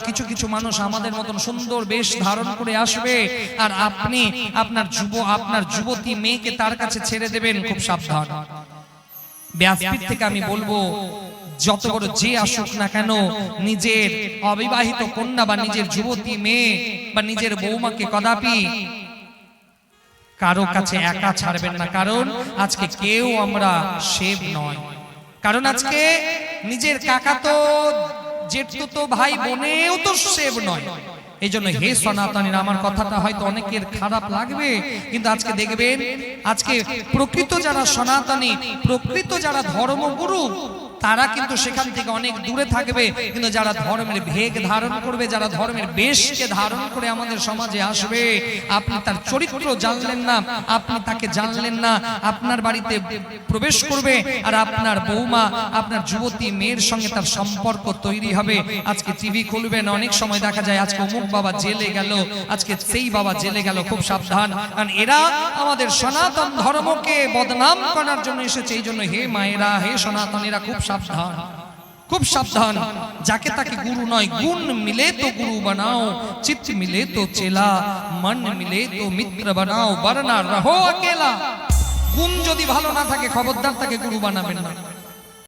কিছু কিছু মানুষ আমাদের মতন সুন্দর বেশ ধারণ করে আসবে, আর আপনি আপনার যুবতী মেয়েকে তার কাছে ছেড়ে দেবেন। খুব সাবধান। ব্যাসপীঠ থেকে আমি বলবো, যত বড় যে আসুক না কেন, নিজের অবিবাহিত কন্যা বা নিজের যুবতী মেয়ে বা নিজের বৌমাকে কদাপি কারো কাছে একা ছাড়বেন না। কারণ আজকে কেউ আমরা সেব নয়। কারণ আজকে নিজের কাকাতো জেঠতুতো ভাই বোনেও তো সেব নয়। এই জন্য হে সনাতনীরা, আমার কথাটা হয়তো অনেকের খারাপ লাগবে, কিন্তু আজকে দেখবেন, আজকে প্রকৃত যারা সনাতনী, প্রকৃত যারা ধর্মগুরু, তারা কিন্তু সেখান থেকে অনেক দূরে থাকবে। কিন্তু যারা ধর্মের ভেগ ধারণ করবে, যারা ধর্মের বেশকে ধারণ করে আমাদের সমাজে আসবে, আপনি তার চরিত্র জানলেন না, আপনি তাকে জানলেন না, আপনার বাড়িতে প্রবেশ করবে, আর আপনার বৌমা, আপনার যুবতী মেয়ের সঙ্গে তার সম্পর্ক তৈরি হবে। আজকে টিভি খুলবেন, অনেক সময় দেখা যায় আজকে অমুক বাবা জেলে গেল, আজকে সেই বাবা জেলে গেল। খুব সাবধান, কারণ এরা আমাদের সনাতন ধর্মকে বদনাম করার জন্য এসেছে। এই জন্য হে মায়েরা, হে সনাতনীরা, খুব সাবধান, খুব সাবধান। যাকে তাকে গুরু নয়, গুণ মিলে তো গুরু বানাও, চিত্ত মিলে তো চেলা, মন মিলে তো মিত্র বানাও, বরনা রহো অকেলা। গুণ যদি ভালো না থাকে, খবরদার তাকে গুরু বানাবেন না।